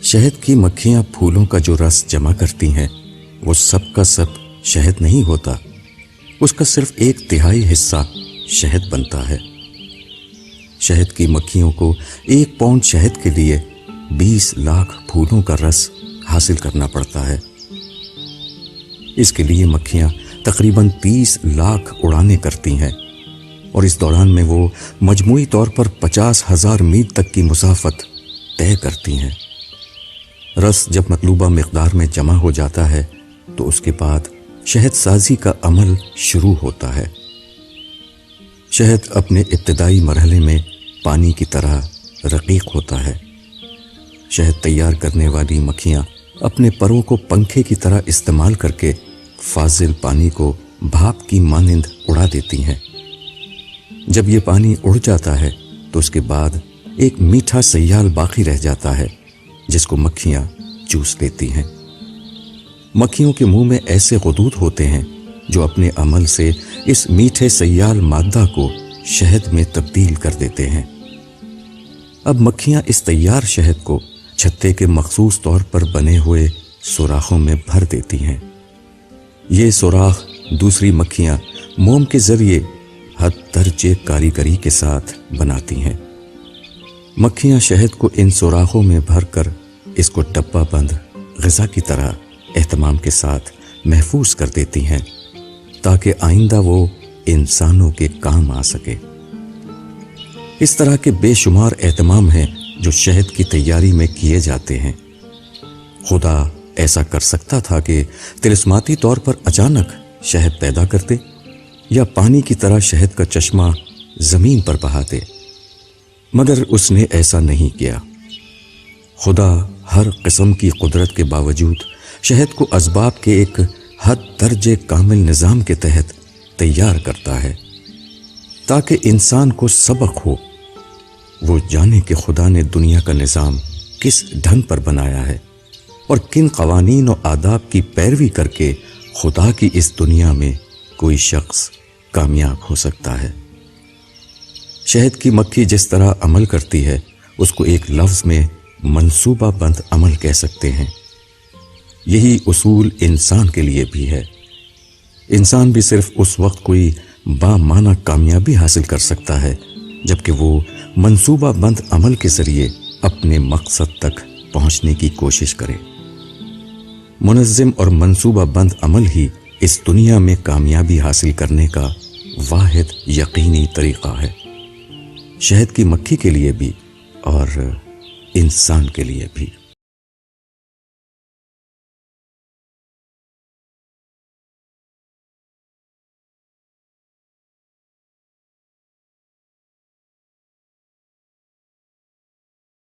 شہد کی مکھیاں پھولوں کا جو رس جمع کرتی ہیں وہ سب کا سب شہد نہیں ہوتا، اس کا صرف 1/3 حصہ شہد بنتا ہے۔ شہد کی مکھیوں کو 1 پاؤنڈ شہد کے لیے 20 لاکھ پھولوں کا رس حاصل کرنا پڑتا ہے۔ اس کے لیے مکھیاں تقریباً 30 لاکھ اڑانیں کرتی ہیں، اور اس دوران میں وہ مجموعی طور پر 50,000 میل تک کی مسافت طے کرتی ہیں۔ رس جب مطلوبہ مقدار میں جمع ہو جاتا ہے تو اس کے بعد شہد سازی کا عمل شروع ہوتا ہے۔ شہد اپنے ابتدائی مرحلے میں پانی کی طرح رقیق ہوتا ہے۔ شہد تیار کرنے والی مکھیاں اپنے پروں کو پنکھے کی طرح استعمال کر کے فاضل پانی کو بھاپ کی مانند اڑا دیتی ہیں۔ جب یہ پانی اڑ جاتا ہے تو اس کے بعد ایک میٹھا سیال باقی رہ جاتا ہے جس کو مکھیاں چوس لیتی ہیں۔ مکھیوں کے منہ میں ایسے غدود ہوتے ہیں جو اپنے عمل سے اس میٹھے سیال مادہ کو شہد میں تبدیل کر دیتے ہیں۔ اب مکھیاں اس تیار شہد کو چھتے کے مخصوص طور پر بنے ہوئے سوراخوں میں بھر دیتی ہیں۔ یہ سوراخ دوسری مکھیاں موم کے ذریعے حد درجے کاریگری کے ساتھ بناتی ہیں۔ مکھیاں شہد کو ان سوراخوں میں بھر کر اس کو ڈبہ بند غذا کی طرح اہتمام کے ساتھ محفوظ کر دیتی ہیں تاکہ آئندہ وہ انسانوں کے کام آ سکے۔ اس طرح کے بے شمار اہتمام ہیں جو شہد کی تیاری میں کیے جاتے ہیں۔ خدا ایسا کر سکتا تھا کہ طلسماتی طور پر اچانک شہد پیدا کرتے یا پانی کی طرح شہد کا چشمہ زمین پر بہا دے، مگر اس نے ایسا نہیں کیا۔ خدا ہر قسم کی قدرت کے باوجود شہد کو اسباب کے ایک حد درجے کامل نظام کے تحت تیار کرتا ہے تاکہ انسان کو سبق ہو، وہ جانے کہ خدا نے دنیا کا نظام کس ڈھنگ پر بنایا ہے اور کن قوانین و آداب کی پیروی کر کے خدا کی اس دنیا میں کوئی شخص کامیاب ہو سکتا ہے۔ شہد کی مکھی جس طرح عمل کرتی ہے اس کو ایک لفظ میں منصوبہ بند عمل کہہ سکتے ہیں۔ یہی اصول انسان کے لیے بھی ہے۔ انسان بھی صرف اس وقت کوئی بامعنی کامیابی حاصل کر سکتا ہے جبکہ وہ منصوبہ بند عمل کے ذریعے اپنے مقصد تک پہنچنے کی کوشش کرے۔ منظم اور منصوبہ بند عمل ہی اس دنیا میں کامیابی حاصل کرنے کا واحد یقینی طریقہ ہے، شہد کی مکھی کے لیے بھی اور انسان کے لیے بھی۔